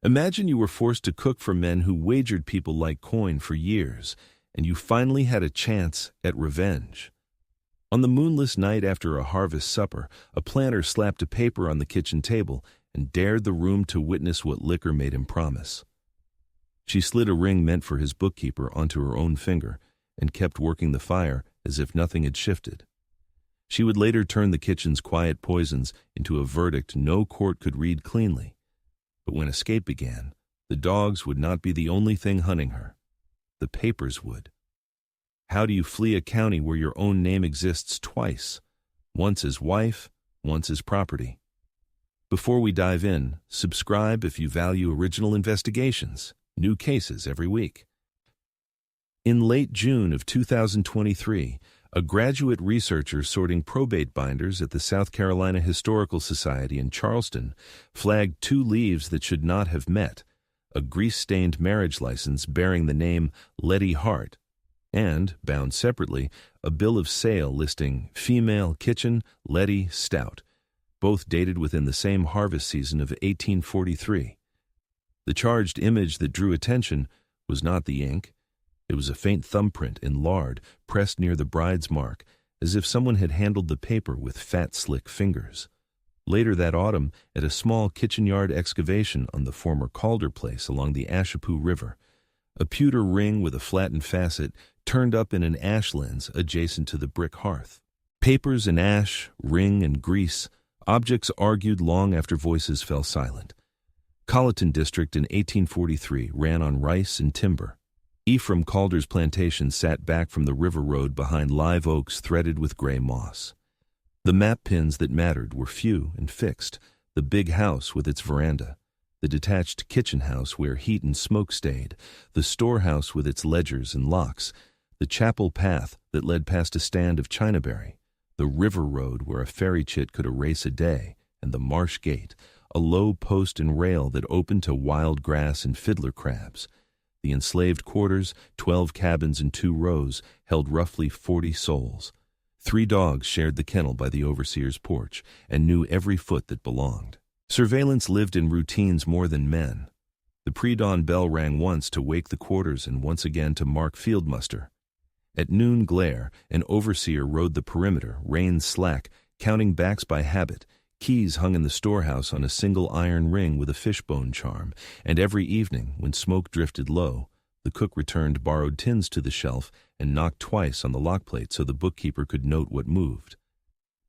Imagine you were forced to cook for men who wagered people like coin for years, and you finally had a chance at revenge. On the moonless night after a harvest supper, a planter slapped a paper on the kitchen table and dared the room to witness what liquor made him promise. She slid a ring meant for his bookkeeper onto her own finger and kept working the fire as if nothing had shifted. She would later turn the kitchen's quiet poisons into a verdict no court could read cleanly. But when escape began, the dogs would not be the only thing hunting her. The papers would. How do you flee a county where your own name exists twice, once as wife, once as property? Before we dive in, subscribe if you value original investigations, new cases every week. In late June of 2023, a graduate researcher sorting probate binders at the South Carolina Historical Society in Charleston flagged two leaves that should not have met: a grease-stained marriage license bearing the name Letty Hart, and, bound separately, a bill of sale listing female kitchen Letty Stout, both dated within the same harvest season of 1843. The charged image that drew attention was not the ink. It was a faint thumbprint in lard pressed near the bride's mark, as if someone had handled the paper with fat, slick fingers. Later that autumn, at a small kitchen yard excavation on the former Calder place along the Ashepoo River, a pewter ring with a flattened facet turned up in an ash lens adjacent to the brick hearth. Papers and ash, ring and grease, objects argued long after voices fell silent. Colleton District in 1843 ran on rice and timber. Ephraim Calder's plantation sat back from the river road behind live oaks threaded with gray moss. The map pins that mattered were few and fixed: the big house with its veranda, the detached kitchen house where heat and smoke stayed, the storehouse with its ledgers and locks, the chapel path that led past a stand of chinaberry, the river road where a ferry chit could erase a day, and the marsh gate, a low post and rail that opened to wild grass and fiddler crabs. The enslaved quarters, 12 cabins in 2 rows, held roughly 40 souls. 3 dogs shared the kennel by the overseer's porch and knew every foot that belonged. Surveillance lived in routines more than men. The pre-dawn bell rang once to wake the quarters and once again to mark field muster. At noon glare, an overseer rode the perimeter, reins slack, counting backs by habit. Keys hung in the storehouse on a single iron ring with a fishbone charm, and every evening, when smoke drifted low, the cook returned borrowed tins to the shelf and knocked twice on the lock plate so the bookkeeper could note what moved.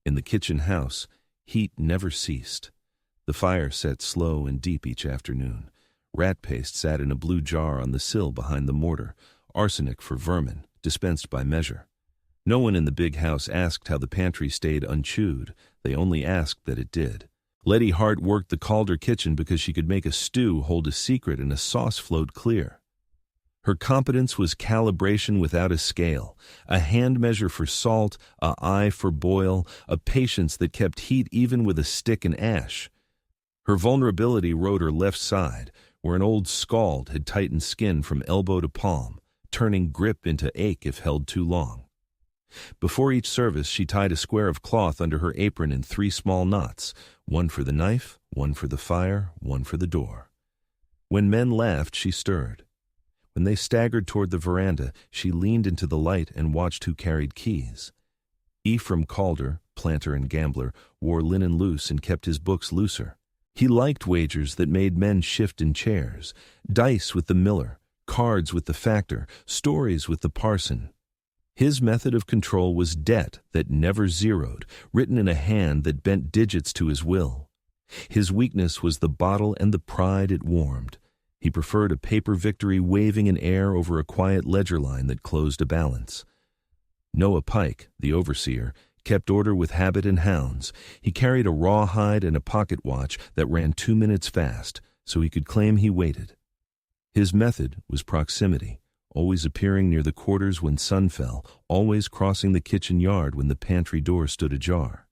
In the kitchen house, heat never ceased. The fire set slow and deep each afternoon. Rat paste sat in a blue jar on the sill behind the mortar, arsenic for vermin, dispensed by measure. No one in the big house asked how the pantry stayed unchewed. They only asked that it did. Letty Hart worked the Calder kitchen because she could make a stew hold a secret and a sauce float clear. Her competence was calibration without a scale, a hand measure for salt, a eye for boil, a patience that kept heat even with a stick and ash. Her vulnerability rode her left side, where an old scald had tightened skin from elbow to palm, turning grip into ache if held too long. Before each service, she tied a square of cloth under her apron in 3 small knots, one for the knife, one for the fire, one for the door. When men laughed, she stirred. When they staggered toward the veranda, she leaned into the light and watched who carried keys. Ephraim Calder, planter and gambler, wore linen loose and kept his books looser. He liked wagers that made men shift in chairs, dice with the miller, cards with the factor, stories with the parson. His method of control was debt that never zeroed, written in a hand that bent digits to his will. His weakness was the bottle and the pride it warmed. He preferred a paper victory waving in air over a quiet ledger line that closed a balance. Noah Pike, the overseer, kept order with habit and hounds. He carried a rawhide and a pocket watch that ran 2 minutes fast, so he could claim he waited. His method was proximity, always appearing near the quarters when sun fell, always crossing the kitchen yard when the pantry door stood ajar.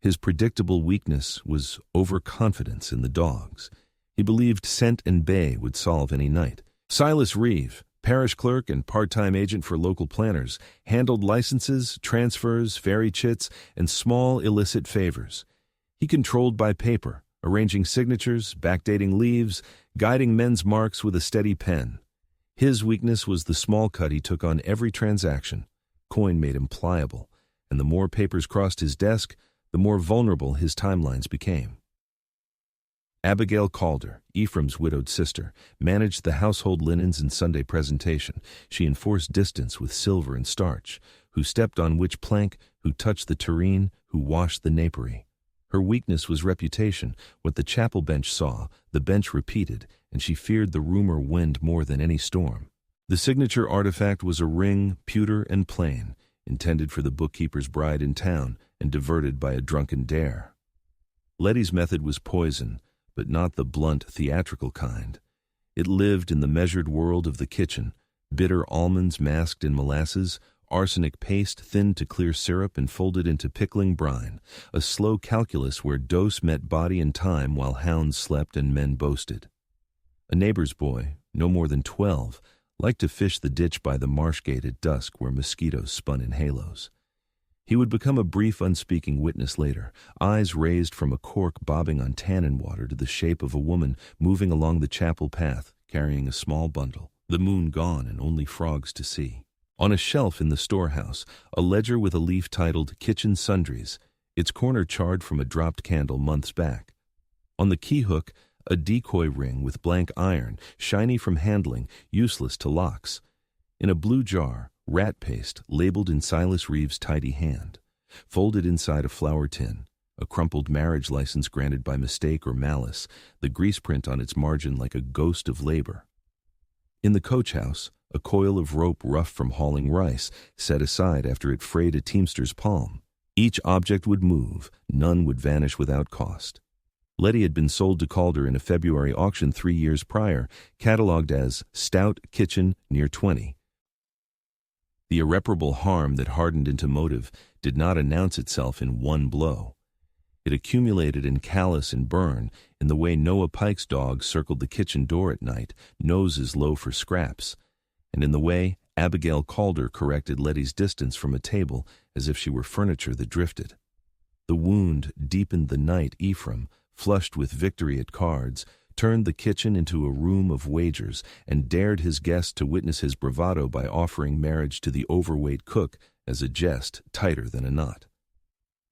His predictable weakness was overconfidence in the dogs. He believed scent and bay would solve any night. Silas Reeve, parish clerk and part-time agent for local planners, handled licenses, transfers, ferry chits, and small illicit favors. He controlled by paper, arranging signatures, backdating leaves, guiding men's marks with a steady pen. His weakness was the small cut he took on every transaction. Coin made him pliable, and the more papers crossed his desk, the more vulnerable his timelines became. Abigail Calder, Ephraim's widowed sister, managed the household linens and Sunday presentation. She enforced distance with silver and starch, who stepped on which plank, who touched the tureen, who washed the napery. Her weakness was reputation. What the chapel bench saw, the bench repeated, and she feared the rumor wind more than any storm. The signature artifact was a ring, pewter and plain, intended for the bookkeeper's bride in town and diverted by a drunken dare. Letty's method was poison, but not the blunt, theatrical kind. It lived in the measured world of the kitchen, bitter almonds masked in molasses, arsenic paste thinned to clear syrup and folded into pickling brine, a slow calculus where dose met body and time while hounds slept and men boasted. A neighbor's boy, no more than 12, liked to fish the ditch by the marsh gate at dusk where mosquitoes spun in halos. He would become a brief, unspeaking witness later, eyes raised from a cork bobbing on tannin water to the shape of a woman moving along the chapel path, carrying a small bundle, the moon gone and only frogs to see. On a shelf in the storehouse, a ledger with a leaf titled Kitchen Sundries, its corner charred from a dropped candle months back. On the key hook, a decoy ring with blank iron, shiny from handling, useless to locks. In a blue jar, rat paste labeled in Silas Reeves' tidy hand. Folded inside a flour tin, a crumpled marriage license granted by mistake or malice, the grease print on its margin like a ghost of labor. In the coach house, a coil of rope rough from hauling rice, set aside after it frayed a teamster's palm. Each object would move, none would vanish without cost. Letty had been sold to Calder in a February auction 3 years prior, catalogued as Stout Kitchen near 20. The irreparable harm that hardened into motive did not announce itself in one blow. It accumulated in callous and burn in the way Noah Pike's dog circled the kitchen door at night, noses low for scraps, and in the way Abigail Calder corrected Letty's distance from a table as if she were furniture that drifted. The wound deepened the night Ephraim, flushed with victory at cards, turned the kitchen into a room of wagers and dared his guests to witness his bravado by offering marriage to the overweight cook as a jest tighter than a knot.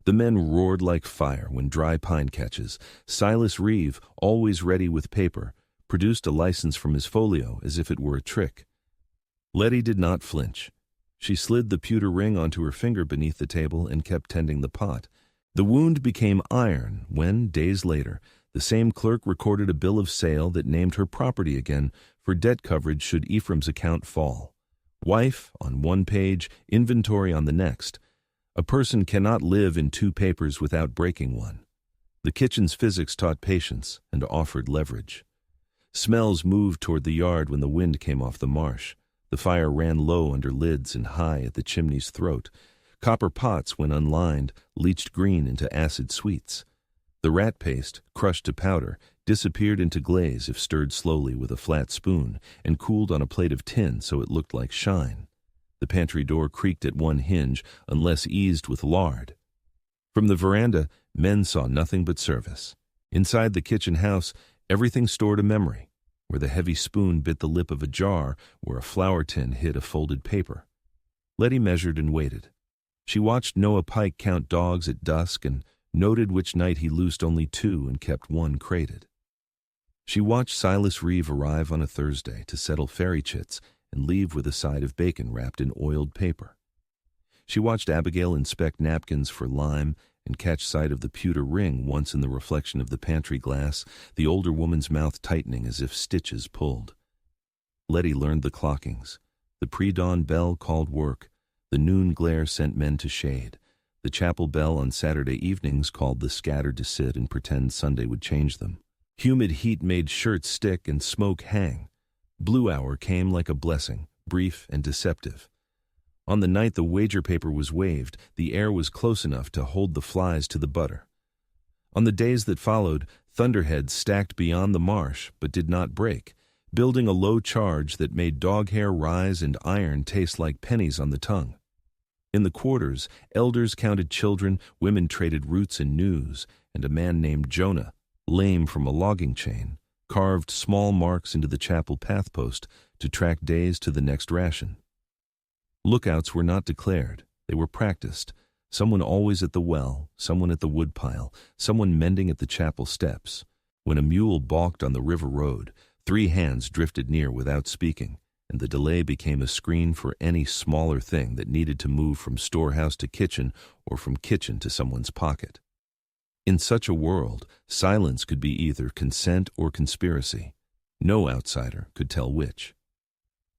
The men roared like fire when dry pine catches. Silas Reeve, always ready with paper, produced a license from his folio as if it were a trick. Letty did not flinch. She slid the pewter ring onto her finger beneath the table and kept tending the pot. The wound became iron when, days later, the same clerk recorded a bill of sale that named her property again for debt coverage should Ephraim's account fall. Wife on one page, inventory on the next. A person cannot live in 2 papers without breaking one. The kitchen's physics taught patience and offered leverage. Smells moved toward the yard when the wind came off the marsh. The fire ran low under lids and high at the chimney's throat. Copper pots, when unlined, leached green into acid sweets. The rat paste, crushed to powder, disappeared into glaze if stirred slowly with a flat spoon and cooled on a plate of tin so it looked like shine. The pantry door creaked at one hinge unless eased with lard. From the veranda, men saw nothing but service. Inside the kitchen house, everything stored a memory, where the heavy spoon bit the lip of a jar, where a flour tin hid a folded paper. Letty measured and waited. She watched Noah Pike count dogs at dusk and noted which night he loosed only 2 and kept 1 crated. She watched Silas Reeve arrive on a Thursday to settle fairy chits and leave with a side of bacon wrapped in oiled paper. She watched Abigail inspect napkins for lime and catch sight of the pewter ring once in the reflection of the pantry glass, the older woman's mouth tightening as if stitches pulled. Letty learned the clockings. The pre-dawn bell called work. The noon glare sent men to shade. The chapel bell on Saturday evenings called the scattered to sit and pretend Sunday would change them. Humid heat made shirts stick and smoke hang. Blue hour came like a blessing, brief and deceptive. On the night the wager paper was waved, the air was close enough to hold the flies to the butter. On the days that followed, thunderheads stacked beyond the marsh but did not break, building a low charge that made dog hair rise and iron taste like pennies on the tongue. In the quarters, elders counted children, women traded roots and news, and a man named Jonah, lame from a logging chain, carved small marks into the chapel pathpost to track days to the next ration. Lookouts were not declared, they were practiced. Someone always at the well, someone at the woodpile, someone mending at the chapel steps. When a mule balked on the river road, 3 hands drifted near without speaking, and the delay became a screen for any smaller thing that needed to move from storehouse to kitchen or from kitchen to someone's pocket. In such a world, silence could be either consent or conspiracy. No outsider could tell which.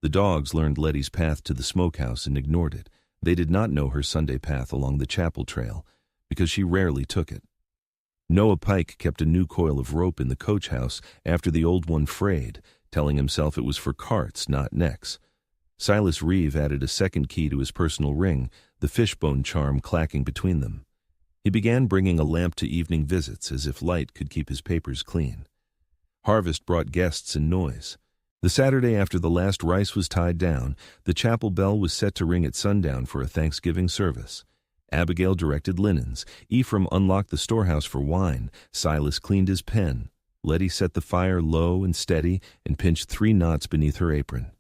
The dogs learned Letty's path to the smokehouse and ignored it. They did not know her Sunday path along the chapel trail, because she rarely took it. Noah Pike kept a new coil of rope in the coach house after the old one frayed, telling himself it was for carts, not necks. Silas Reeve added a second key to his personal ring, the fishbone charm clacking between them. He began bringing a lamp to evening visits, as if light could keep his papers clean. Harvest brought guests and noise. The Saturday after the last rice was tied down, the chapel bell was set to ring at sundown for a Thanksgiving service. Abigail directed linens. Ephraim unlocked the storehouse for wine. Silas cleaned his pen. Letty set the fire low and steady and pinched 3 knots beneath her apron.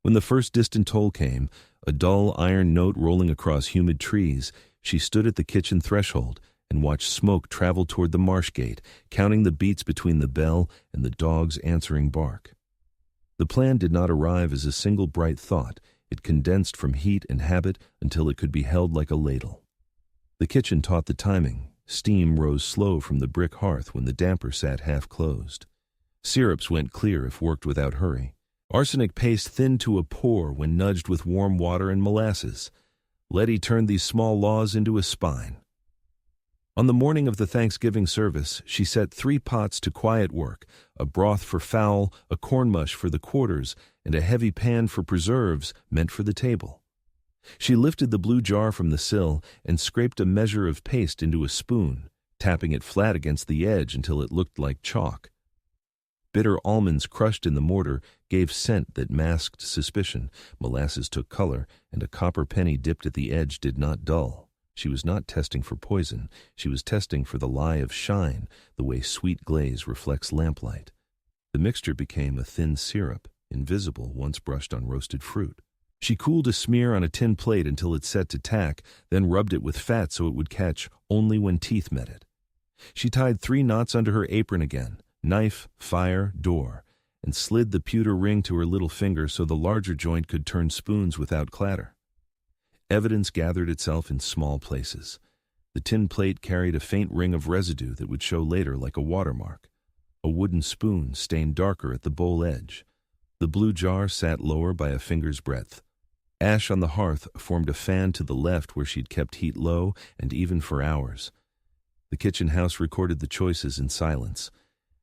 When the first distant toll came, a dull iron note rolling across humid trees, she stood at the kitchen threshold and watched smoke travel toward the marsh gate, counting the beats between the bell and the dog's answering bark. The plan did not arrive as a single bright thought. It condensed from heat and habit until it could be held like a ladle. The kitchen taught the timing. Steam rose slow from the brick hearth when the damper sat half closed. Syrups went clear if worked without hurry. Arsenic paste thinned to a pour when nudged with warm water and molasses. Letty turned these small laws into a spine. On the morning of the Thanksgiving service, she set 3 pots to quiet work, a broth for fowl, a corn mush for the quarters, and a heavy pan for preserves meant for the table. She lifted the blue jar from the sill and scraped a measure of paste into a spoon, tapping it flat against the edge until it looked like chalk. Bitter almonds crushed in the mortar gave scent that masked suspicion. Molasses took color, and a copper penny dipped at the edge did not dull. She was not testing for poison. She was testing for the lie of shine, the way sweet glaze reflects lamplight. The mixture became a thin syrup, invisible once brushed on roasted fruit. She cooled a smear on a tin plate until it set to tack, then rubbed it with fat so it would catch only when teeth met it. She tied 3 knots under her apron again, knife, fire, door, and slid the pewter ring to her little finger so the larger joint could turn spoons without clatter. Evidence gathered itself in small places. The tin plate carried a faint ring of residue that would show later like a watermark. A wooden spoon stained darker at the bowl edge. The blue jar sat lower by a finger's breadth. Ash on the hearth formed a fan to the left where she'd kept heat low and even for hours. The kitchen house recorded the choices in silence.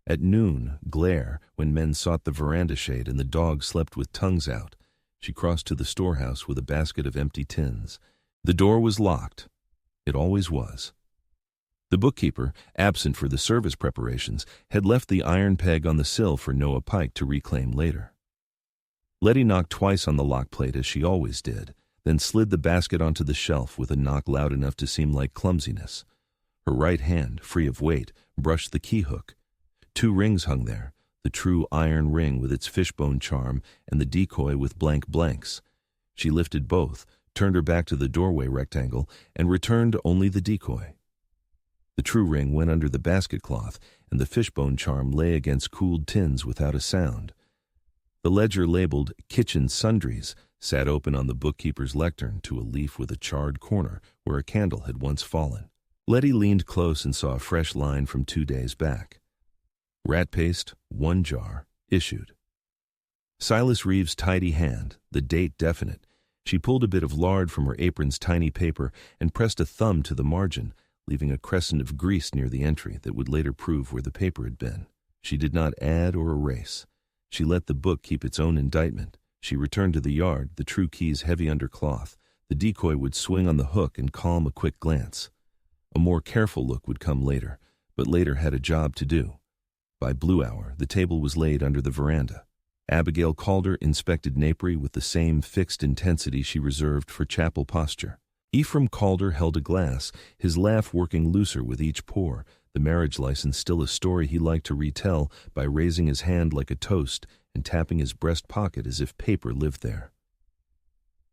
At noon, glare, when men sought the veranda shade and the dogs slept with tongues out. She crossed to the storehouse with a basket of empty tins. The door was locked. It always was. The bookkeeper, absent for the service preparations, had left the iron peg on the sill for Noah Pike to reclaim later. Letty knocked twice on the lock plate as she always did, then slid the basket onto the shelf with a knock loud enough to seem like clumsiness. Her right hand, free of weight, brushed the key hook. 2 rings hung there, the true iron ring with its fishbone charm and the decoy with blank blanks. She lifted both, turned her back to the doorway rectangle, and returned only the decoy. The true ring went under the basket cloth, and the fishbone charm lay against cooled tins without a sound. The ledger labeled Kitchen Sundries sat open on the bookkeeper's lectern to a leaf with a charred corner where a candle had once fallen. Letty leaned close and saw a fresh line from 2 days back. Rat paste, 1 jar, issued. Silas Reeve's tidy hand, the date definite. She pulled a bit of lard from her apron's tiny paper and pressed a thumb to the margin, leaving a crescent of grease near the entry that would later prove where the paper had been. She did not add or erase. She let the book keep its own indictment. She returned to the yard, the true keys heavy under cloth. The decoy would swing on the hook and calm a quick glance. A more careful look would come later, but later had a job to do. By blue hour, the table was laid under the veranda. Abigail Calder inspected napery with the same fixed intensity she reserved for chapel posture. Ephraim Calder held a glass, his laugh working looser with each pour, the marriage license still a story he liked to retell by raising his hand like a toast and tapping his breast pocket as if paper lived there.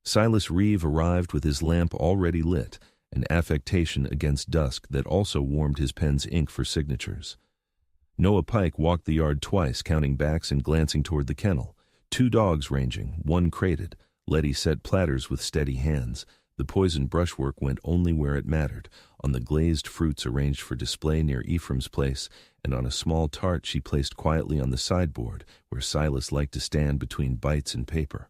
Silas Reeve arrived with his lamp already lit, an affectation against dusk that also warmed his pen's ink for signatures. Noah Pike walked the yard twice, counting backs and glancing toward the kennel. 2 dogs ranging, 1 crated. Letty set platters with steady hands. The poisoned brushwork went only where it mattered, on the glazed fruits arranged for display near Ephraim's place, and on a small tart she placed quietly on the sideboard, where Silas liked to stand between bites and paper.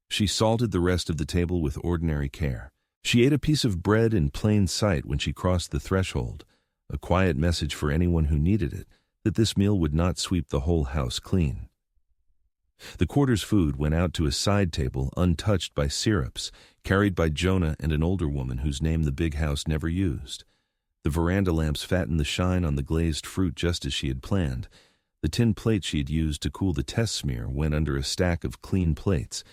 She salted the rest of the table with ordinary care. She ate a piece of bread in plain sight when she crossed the threshold, a quiet message for anyone who needed it, that this meal would not sweep the whole house clean. The quarter's food went out to a side table untouched by syrups, carried by Jonah and an older woman whose name the big house never used. The veranda lamps fattened the shine on the glazed fruit just as she had planned. The tin plate she had used to cool the test smear went under a stack of clean plates.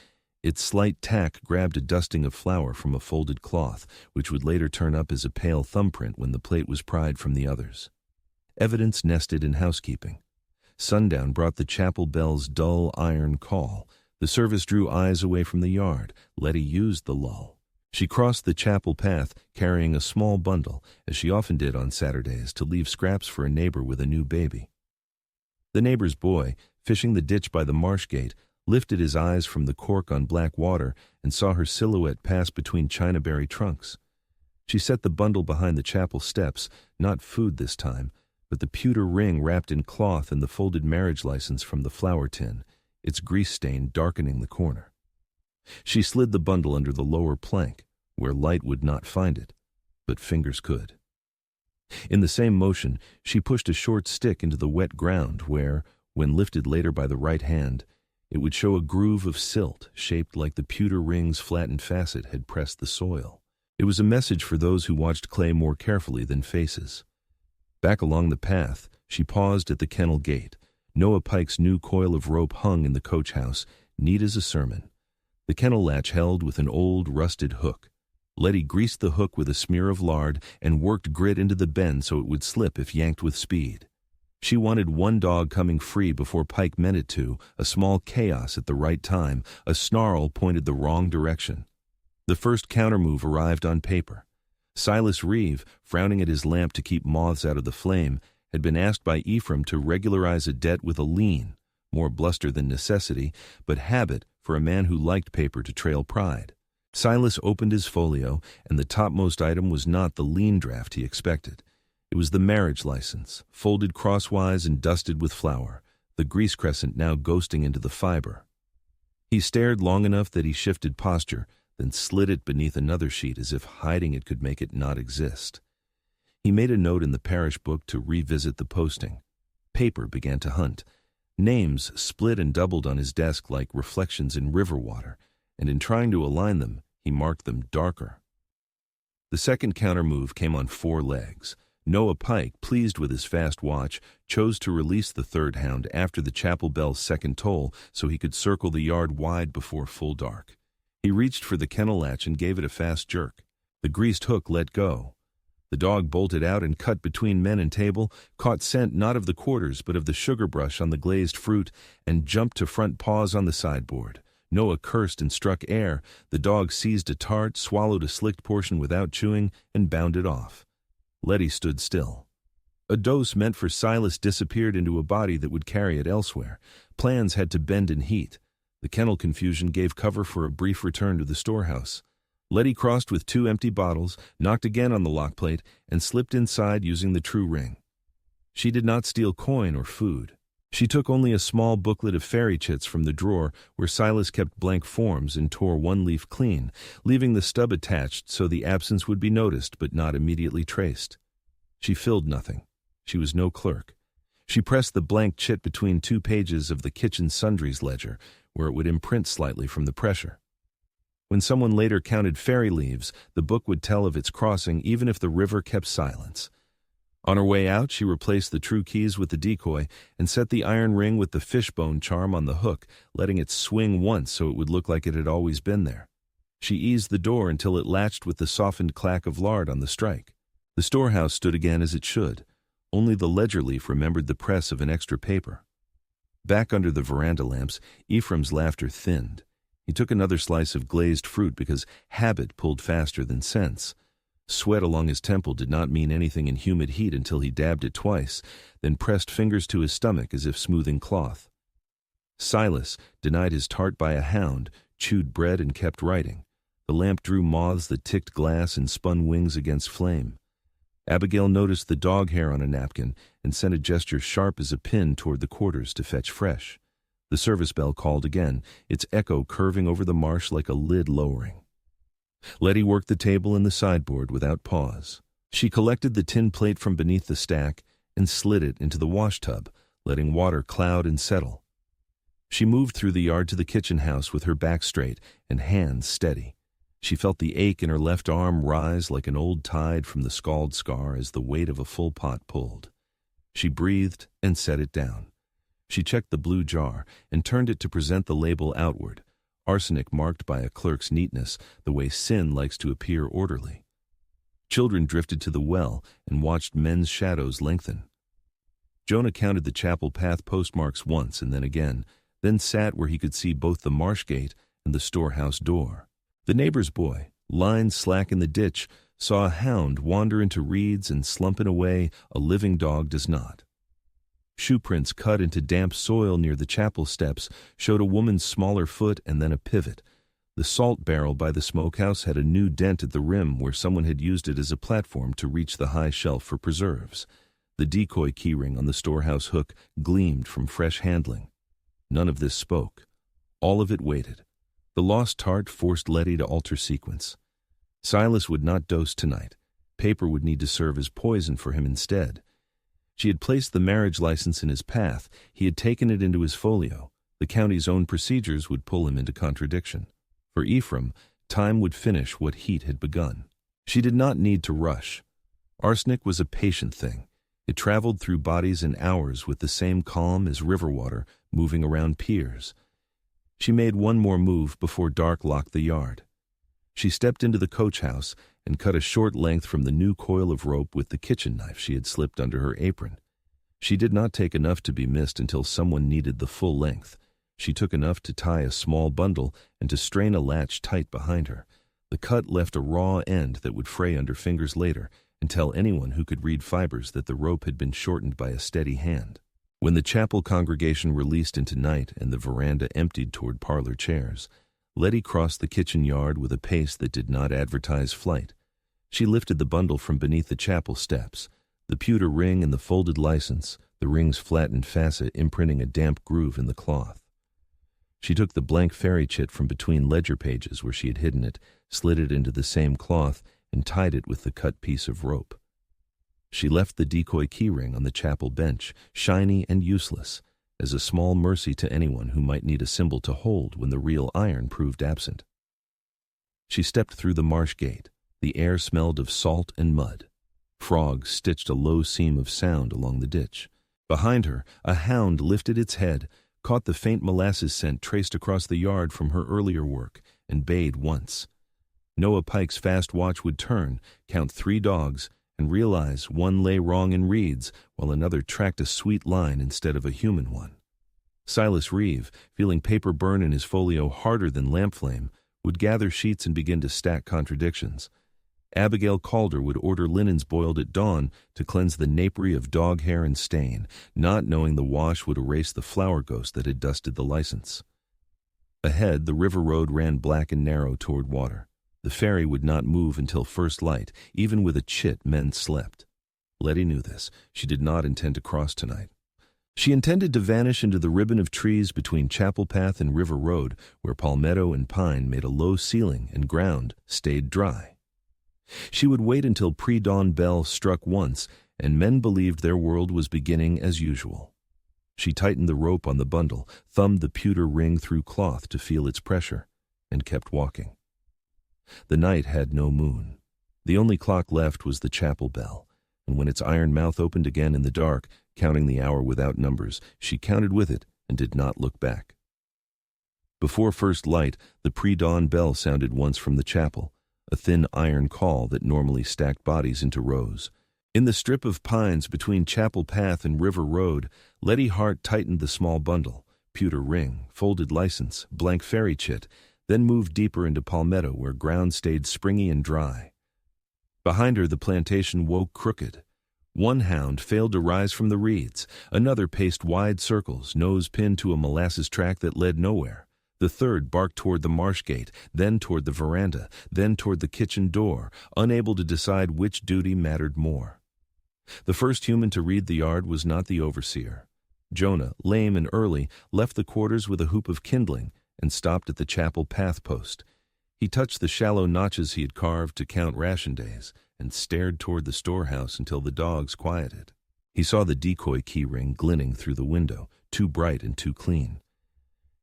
Its slight tack grabbed a dusting of flour from a folded cloth, which would later turn up as a pale thumbprint when the plate was pried from the others. Evidence nested in housekeeping. Sundown brought the chapel bell's dull iron call. The service drew eyes away from the yard. Letty used the lull. She crossed the chapel path, carrying a small bundle, as she often did on Saturdays, to leave scraps for a neighbor with a new baby. The neighbor's boy, fishing the ditch by the marsh gate, lifted his eyes from the cork on black water and saw her silhouette pass between chinaberry trunks. She set the bundle behind the chapel steps, not food this time, but the pewter ring wrapped in cloth and the folded marriage license from the flour tin, its grease stain darkening the corner. She slid the bundle under the lower plank, where light would not find it, but fingers could. In the same motion, she pushed a short stick into the wet ground where, when lifted later by the right hand, it would show a groove of silt shaped like the pewter ring's flattened facet had pressed the soil. It was a message for those who watched clay more carefully than faces. Back along the path, she paused at the kennel gate. Noah Pike's new coil of rope hung in the coach house, neat as a sermon. The kennel latch held with an old, rusted hook. Letty greased the hook with a smear of lard and worked grit into the bend so it would slip if yanked with speed. She wanted 1 dog coming free before Pike meant it to, a small chaos at the right time. A snarl pointed the wrong direction. The first countermove arrived on paper. Silas Reeve, frowning at his lamp to keep moths out of the flame, had been asked by Ephraim to regularize a debt with a lien, more bluster than necessity, but habit for a man who liked paper to trail pride. Silas opened his folio, and the topmost item was not the lien draft he expected. It was the marriage license, folded crosswise and dusted with flour, the grease crescent now ghosting into the fiber. He stared long enough that he shifted posture, then slid it beneath another sheet as if hiding it could make it not exist. He made a note in the parish book to revisit the posting. Paper began to hunt. Names split and doubled on his desk like reflections in river water, and in trying to align them, he marked them darker. The second countermove came on 4 legs. Noah Pike, pleased with his fast watch, chose to release the third hound after the chapel bell's second toll so he could circle the yard wide before full dark. He reached for the kennel latch and gave it a fast jerk. The greased hook let go. The dog bolted out and cut between men and table, caught scent not of the quarters but of the sugar brush on the glazed fruit, and jumped to front paws on the sideboard. Noah cursed and struck air. The dog seized a tart, swallowed a slicked portion without chewing, and bounded off. Letty stood still. A dose meant for Silas disappeared into a body that would carry it elsewhere. Plans had to bend in heat. The kennel confusion gave cover for a brief return to the storehouse. Letty crossed with 2 empty bottles, knocked again on the lock plate, and slipped inside using the true ring. She did not steal coin or food. She took only a small booklet of fairy chits from the drawer where Silas kept blank forms and tore 1 leaf clean, leaving the stub attached so the absence would be noticed but not immediately traced. She filled nothing. She was no clerk. She pressed the blank chit between 2 pages of the kitchen sundries ledger, where it would imprint slightly from the pressure. When someone later counted fairy leaves, the book would tell of its crossing even if the river kept silence. On her way out, she replaced the true keys with the decoy and set the iron ring with the fishbone charm on the hook, letting it swing once so it would look like it had always been there. She eased the door until it latched with the softened clack of lard on the strike. The storehouse stood again as it should. Only the ledger leaf remembered the press of an extra paper. Back under the veranda lamps, Ephraim's laughter thinned. He took another slice of glazed fruit because habit pulled faster than sense. Sweat along his temple did not mean anything in humid heat until he dabbed it twice, then pressed fingers to his stomach as if smoothing cloth. Silas, denied his tart by a hound, chewed bread and kept writing. The lamp drew moths that ticked glass and spun wings against flame. Abigail noticed the dog hair on a napkin and sent a gesture sharp as a pin toward the quarters to fetch fresh. The service bell called again, its echo curving over the marsh like a lid lowering. Letty worked the table and the sideboard without pause. She collected the tin plate from beneath the stack and slid it into the washtub, letting water cloud and settle. She moved through the yard to the kitchen house with her back straight and hands steady. She felt the ache in her left arm rise like an old tide from the scald scar as the weight of a full pot pulled. She breathed and set it down. She checked the blue jar and turned it to present the label outward, arsenic marked by a clerk's neatness, the way sin likes to appear orderly. Children drifted to the well and watched men's shadows lengthen. Jonah counted the chapel path postmarks once and then again, then sat where he could see both the marsh gate and the storehouse door. The neighbor's boy, lying slack in the ditch, saw a hound wander into reeds and slump in a way a living dog does not. Shoe prints cut into damp soil near the chapel steps showed a woman's smaller foot and then a pivot. The salt barrel by the smokehouse had a new dent at the rim where someone had used it as a platform to reach the high shelf for preserves. The decoy keyring on the storehouse hook gleamed from fresh handling. None of this spoke. All of it waited. The lost tart forced Letty to alter sequence. Silas would not dose tonight. Paper would need to serve as poison for him instead. She had placed the marriage license in his path. He had taken it into his folio. The county's own procedures would pull him into contradiction. For Ephraim, time would finish what heat had begun. She did not need to rush. Arsenic was a patient thing. It traveled through bodies in hours with the same calm as river water moving around piers. She made one more move before dark locked the yard. She stepped into the coach house and cut a short length from the new coil of rope with the kitchen knife she had slipped under her apron. She did not take enough to be missed until someone needed the full length. She took enough to tie a small bundle and to strain a latch tight behind her. The cut left a raw end that would fray under fingers later and tell anyone who could read fibers that the rope had been shortened by a steady hand. When the chapel congregation released into night and the veranda emptied toward parlor chairs, Letty crossed the kitchen yard with a pace that did not advertise flight. She lifted the bundle from beneath the chapel steps, the pewter ring and the folded license, the ring's flattened facet imprinting a damp groove in the cloth. She took the blank fairy chit from between ledger pages where she had hidden it, slid it into the same cloth, and tied it with the cut piece of rope. She left the decoy keyring on the chapel bench, shiny and useless, as a small mercy to anyone who might need a symbol to hold when the real iron proved absent. She stepped through the marsh gate. The air smelled of salt and mud. Frogs stitched a low seam of sound along the ditch. Behind her, a hound lifted its head, caught the faint molasses scent traced across the yard from her earlier work, and bayed once. Noah Pike's fast watch would turn, count 3 dogs, and realize one lay wrong in reeds while another tracked a sweet line instead of a human one. Silas Reeve, feeling paper burn in his folio harder than lamp flame, would gather sheets and begin to stack contradictions. Abigail Calder would order linens boiled at dawn to cleanse the napery of dog hair and stain, not knowing the wash would erase the flower ghost that had dusted the license. Ahead, the river road ran black and narrow toward water. The ferry would not move until first light. Even with a chit, men slept. Letty knew this. She did not intend to cross tonight. She intended to vanish into the ribbon of trees between Chapel Path and River Road, where palmetto and pine made a low ceiling and ground stayed dry. She would wait until pre-dawn bell struck once, and men believed their world was beginning as usual. She tightened the rope on the bundle, thumbed the pewter ring through cloth to feel its pressure, and kept walking. The night had no moon. The only clock left was the chapel bell, and when its iron mouth opened again in the dark, counting the hour without numbers, she counted with it and did not look back. Before first light, the pre-dawn bell sounded once from the chapel. a thin iron caul that normally stacked bodies into rows. In the strip of pines between Chapel Path and River Road, Letty Hart tightened the small bundle, pewter ring, folded license, blank ferry chit, then moved deeper into palmetto where ground stayed springy and dry. Behind her, the plantation woke crooked. One hound failed to rise from the reeds. Another paced wide circles, nose pinned to a molasses track that led nowhere. The third barked toward the marsh gate, then toward the veranda, then toward the kitchen door, unable to decide which duty mattered more. The first human to read the yard was not the overseer. Jonah, lame and early, left the quarters with a hoop of kindling and stopped at the Chapel Path post. He touched the shallow notches he had carved to count ration days and stared toward the storehouse until the dogs quieted. He saw the decoy key ring glinting through the window, too bright and too clean.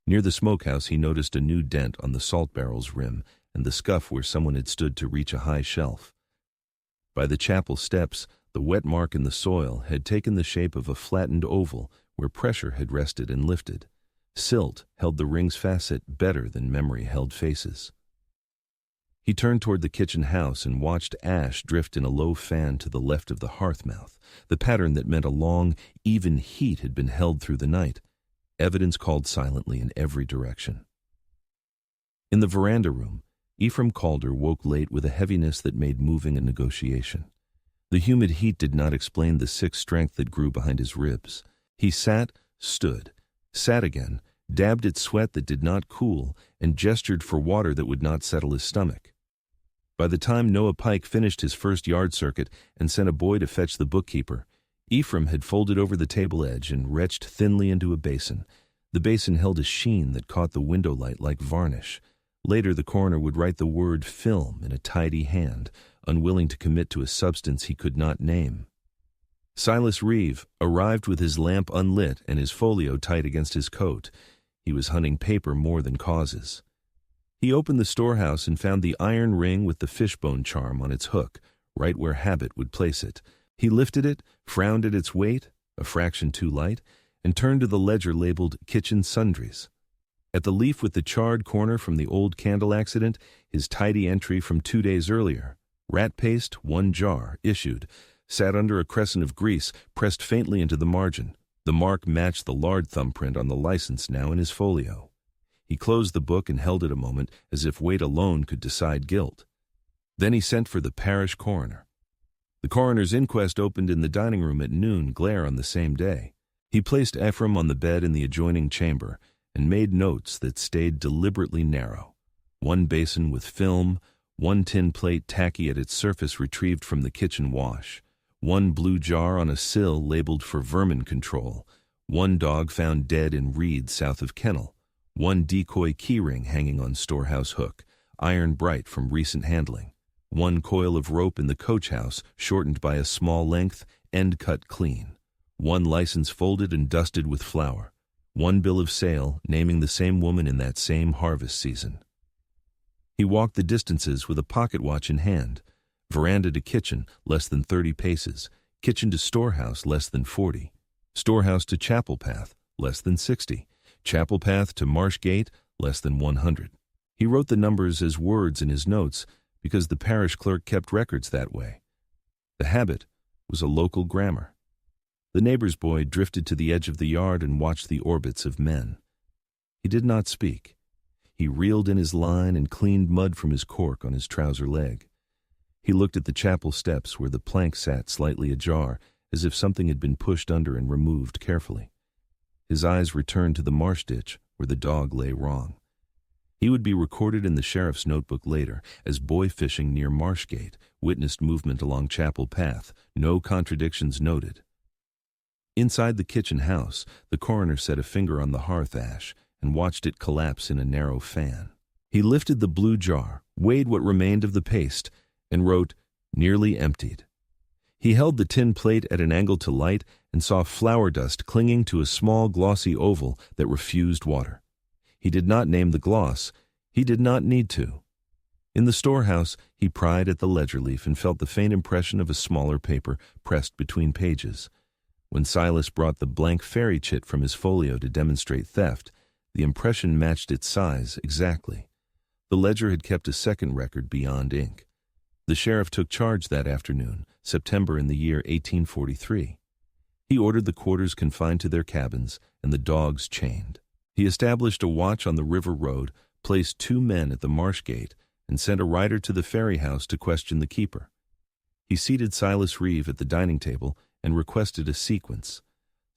Near the smokehouse he noticed a new dent on the salt barrel's rim and the scuff where someone had stood to reach a high shelf. By the chapel steps, the wet mark in the soil had taken the shape of a flattened oval where pressure had rested and lifted. Silt held the ring's facet better than memory held faces. He turned toward the kitchen house and watched ash drift in a low fan to the left of the hearth mouth, the pattern that meant a long, even heat had been held through the night. Evidence called silently in every direction. In the veranda room, Ephraim Calder woke late with a heaviness that made moving a negotiation. The humid heat did not explain the sick strength that grew behind his ribs. He sat, stood, sat again, dabbed at sweat that did not cool, and gestured for water that would not settle his stomach. By the time Noah Pike finished his first yard circuit and sent a boy to fetch the bookkeeper, Ephraim had folded over the table edge and retched thinly into a basin. The basin held a sheen that caught the window light like varnish. Later the coroner would write the word film in a tidy hand, unwilling to commit to a substance he could not name. Silas Reeve arrived with his lamp unlit and his folio tight against his coat. He was hunting paper more than causes. He opened the storehouse and found the iron ring with the fishbone charm on its hook, right where habit would place it. He lifted it, frowned at its weight, a fraction too light, and turned to the ledger labeled Kitchen Sundries. At the leaf with the charred corner from the old candle accident, his tidy entry from 2 days earlier, rat paste, 1 jar, issued, sat under a crescent of grease, pressed faintly into the margin. The mark matched the lard thumbprint on the license now in his folio. He closed the book and held it a moment as if weight alone could decide guilt. Then he sent for the parish coroner. The coroner's inquest opened in the dining room at noon glare on the same day. He placed Ephraim on the bed in the adjoining chamber and made notes that stayed deliberately narrow. 1 basin with film, 1 tin plate tacky at its surface retrieved from the kitchen wash, 1 blue jar on a sill labeled for vermin control, 1 dog found dead in reeds south of kennel, 1 decoy keyring hanging on storehouse hook, iron bright from recent handling, 1 coil of rope in the coach house shortened by a small length, end cut clean, 1 license folded and dusted with flour, 1 bill of sale naming the same woman in that same harvest season. He walked the distances with a pocket watch in hand. Veranda to kitchen, less than 30 paces. Kitchen to storehouse, less than 40. Storehouse to Chapel Path, less than 60. Chapel Path to Marsh Gate, less than 100. He wrote the numbers as words in his notes because the parish clerk kept records that way. The habit was a local grammar. The neighbor's boy drifted to the edge of the yard and watched the orbits of men. He did not speak. He reeled in his line and cleaned mud from his cork on his trouser leg. He looked at the chapel steps where the plank sat slightly ajar, as if something had been pushed under and removed carefully. His eyes returned to the marsh ditch where the dog lay wrong. He would be recorded in the sheriff's notebook later as boy fishing near Marshgate, witnessed movement along Chapel Path, no contradictions noted. Inside the kitchen house, the coroner set a finger on the hearth ash and watched it collapse in a narrow fan. He lifted the blue jar, weighed what remained of the paste, and wrote, "Nearly emptied." He held the tin plate at an angle to light and saw flour dust clinging to a small glossy oval that refused water. He did not name the gloss. He did not need to. In the storehouse, he pried at the ledger leaf and felt the faint impression of a smaller paper pressed between pages. When Silas brought the blank fairy chit from his folio to demonstrate theft, the impression matched its size exactly. The ledger had kept a second record beyond ink. The sheriff took charge that afternoon, September in the year 1843. He ordered the quarters confined to their cabins and the dogs chained. He established a watch on the river road, placed 2 men at the marsh gate, and sent a rider to the ferry house to question the keeper. He seated Silas Reeve at the dining table and requested a sequence.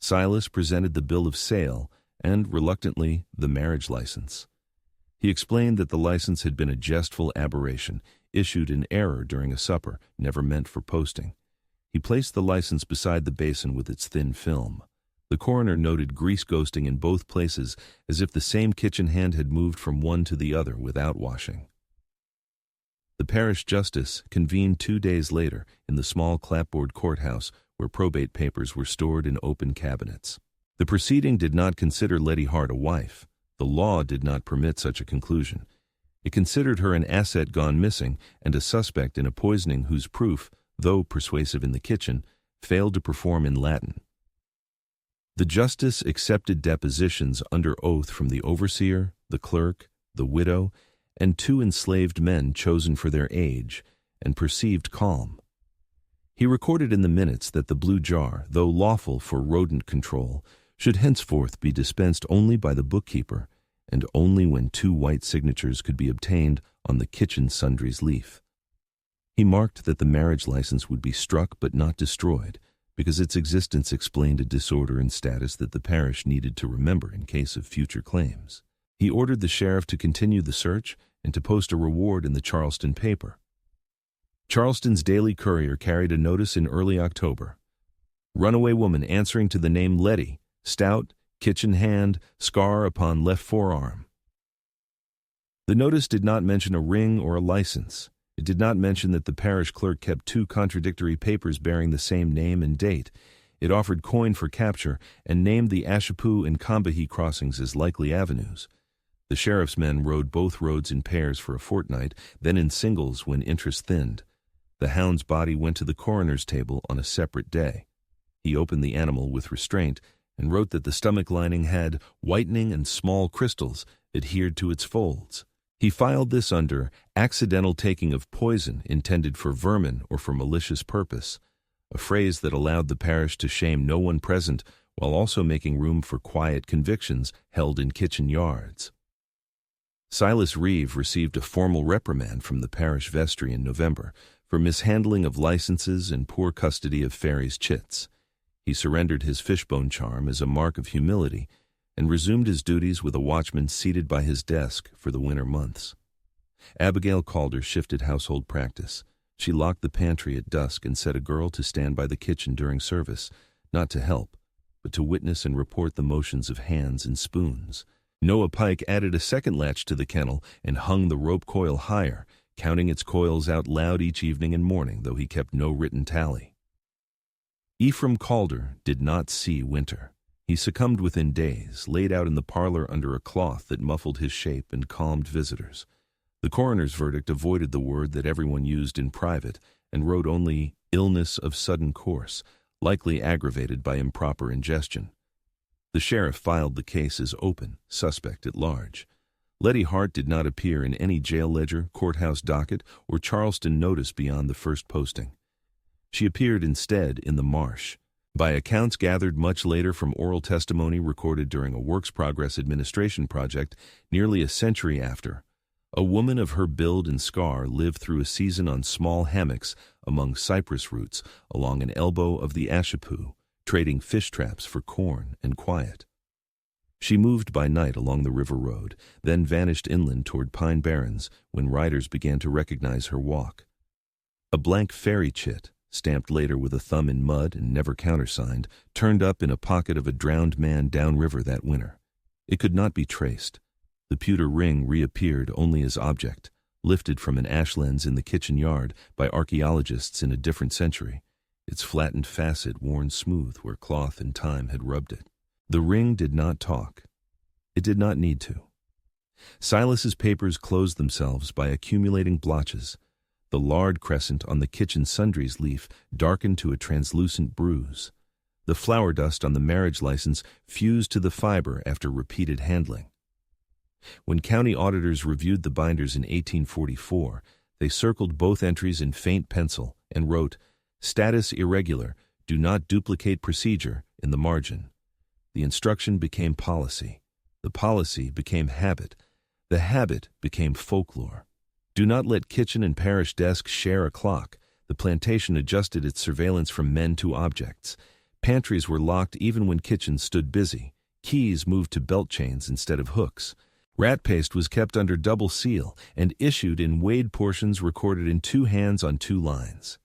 Silas presented the bill of sale and, reluctantly, the marriage license. He explained that the license had been a jestful aberration, issued in error during a supper, never meant for posting. He placed the license beside the basin with its thin film. The coroner noted grease ghosting in both places, as if the same kitchen hand had moved from one to the other without washing. The parish justice convened 2 days later in the small clapboard courthouse where probate papers were stored in open cabinets. The proceeding did not consider Letty Hart a wife. The law did not permit such a conclusion. It considered her an asset gone missing and a suspect in a poisoning whose proof, though persuasive in the kitchen, failed to perform in Latin. The justice accepted depositions under oath from the overseer, the clerk, the widow, and 2 enslaved men chosen for their age, and perceived calm. He recorded in the minutes that the blue jar, though lawful for rodent control, should henceforth be dispensed only by the bookkeeper, and only when 2 white signatures could be obtained on the kitchen sundries leaf. He marked that the marriage license would be struck but not destroyed, because its existence explained a disorder in status that the parish needed to remember in case of future claims. He ordered the sheriff to continue the search and to post a reward in the Charleston paper. Charleston's Daily Courier carried a notice in early October. Runaway woman answering to the name Letty, stout, kitchen hand, scar upon left forearm. The notice did not mention a ring or a license. It did not mention that the parish clerk kept 2 contradictory papers bearing the same name and date. It offered coin for capture and named the Ashepoo and Combahee crossings as likely avenues. The sheriff's men rode both roads in pairs for a fortnight, then in singles when interest thinned. The hound's body went to the coroner's table on a separate day. He opened the animal with restraint and wrote that the stomach lining had whitening and small crystals adhered to its folds. He filed this under accidental taking of poison intended for vermin or for malicious purpose, a phrase that allowed the parish to shame no one present while also making room for quiet convictions held in kitchen yards. Silas Reeve received a formal reprimand from the parish vestry in November for mishandling of licenses and poor custody of Ferry's chits. He surrendered his fishbone charm as a mark of humility and resumed his duties with a watchman seated by his desk for the winter months. Abigail Calder shifted household practice. She locked the pantry at dusk and set a girl to stand by the kitchen during service, not to help, but to witness and report the motions of hands and spoons. Noah Pike added a second latch to the kennel and hung the rope coil higher, counting its coils out loud each evening and morning, though he kept no written tally. Ephraim Calder did not see winter. He succumbed within days, laid out in the parlor under a cloth that muffled his shape and calmed visitors. The coroner's verdict avoided the word that everyone used in private and wrote only illness of sudden course, likely aggravated by improper ingestion. The sheriff filed the case as open, suspect at large. Letty Hart did not appear in any jail ledger, courthouse docket, or Charleston notice beyond the first posting. She appeared instead in the marsh. By accounts gathered much later from oral testimony recorded during a Works Progress administration project nearly a century after, a woman of her build and scar lived through a season on small hammocks among cypress roots along an elbow of the Ashepoo, trading fish traps for corn and quiet. She moved by night along the river road, then vanished inland toward Pine Barrens when riders began to recognize her walk. A blank ferry chit, stamped later with a thumb in mud and never countersigned, turned up in a pocket of a drowned man downriver that winter. It could not be traced. The pewter ring reappeared only as object, lifted from an ash lens in the kitchen yard by archaeologists in a different century, its flattened facet worn smooth where cloth and time had rubbed it. The ring did not talk. It did not need to. Silas's papers closed themselves by accumulating blotches. The lard crescent on the kitchen sundries leaf darkened to a translucent bruise. The flour dust on the marriage license fused to the fiber after repeated handling. When county auditors reviewed the binders in 1844, they circled both entries in faint pencil and wrote, "Status irregular, do not duplicate procedure," in the margin. The instruction became policy. The policy became habit. The habit became folklore. Do not let kitchen and parish desks share a clock. The plantation adjusted its surveillance from men to objects. Pantries were locked even when kitchens stood busy. Keys moved to belt chains instead of hooks. Rat paste was kept under double seal and issued in weighed portions recorded in 2 hands on 2 lines.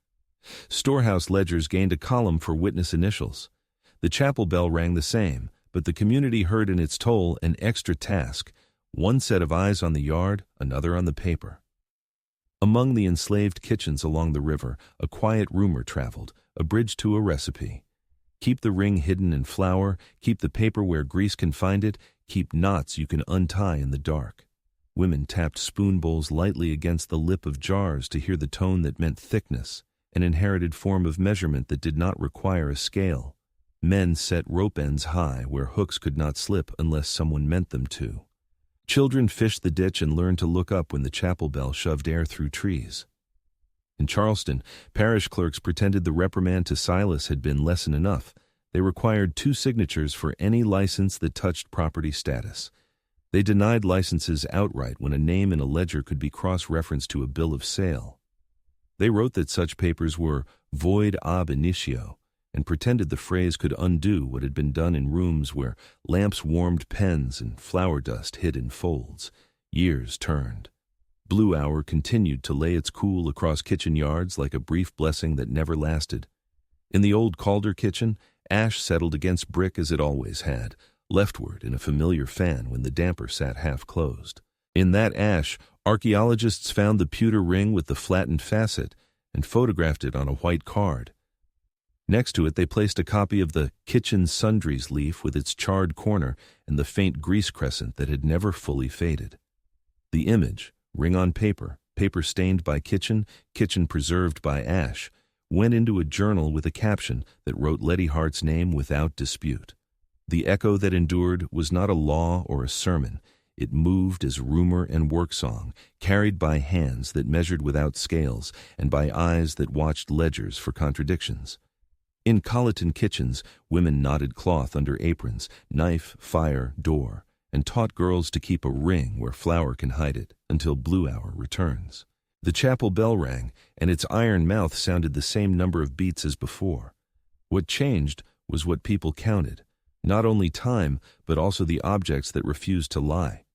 Storehouse ledgers gained a column for witness initials. The chapel bell rang the same, but the community heard in its toll an extra task, one set of eyes on the yard, another on the paper. Among the enslaved kitchens along the river, a quiet rumor traveled, a bridge to a recipe. Keep the ring hidden in flour, keep the paper where grease can find it, keep knots you can untie in the dark. Women tapped spoon bowls lightly against the lip of jars to hear the tone that meant thickness, an inherited form of measurement that did not require a scale. Men set rope ends high where hooks could not slip unless someone meant them to. Children fished the ditch and learned to look up when the chapel bell shoved air through trees. In Charleston, parish clerks pretended the reprimand to Silas had been lesson enough. They required 2 signatures for any license that touched property status. They denied licenses outright when a name in a ledger could be cross-referenced to a bill of sale. They wrote that such papers were void ab initio and pretended the phrase could undo what had been done in rooms where lamps warmed pens and flour dust hid in folds. Years turned. Blue hour continued to lay its cool across kitchen yards like a brief blessing that never lasted. In the old Calder kitchen, ash settled against brick as it always had, leftward in a familiar fan when the damper sat half-closed. In that ash, archaeologists found the pewter ring with the flattened facet and photographed it on a white card. Next to it they placed a copy of the Kitchen Sundries leaf with its charred corner and the faint grease crescent that had never fully faded. The image, ring on paper, paper stained by kitchen, kitchen preserved by ash, went into a journal with a caption that wrote Letty Hart's name without dispute. The echo that endured was not a law or a sermon. It moved as rumor and work song, carried by hands that measured without scales and by eyes that watched ledgers for contradictions. In Colleton kitchens, women knotted cloth under aprons, knife, fire, door, and taught girls to keep a ring where flour can hide it until blue hour returns. The chapel bell rang, and its iron mouth sounded the same number of beats as before. What changed was what people counted, not only time, but also the objects that refused to lie.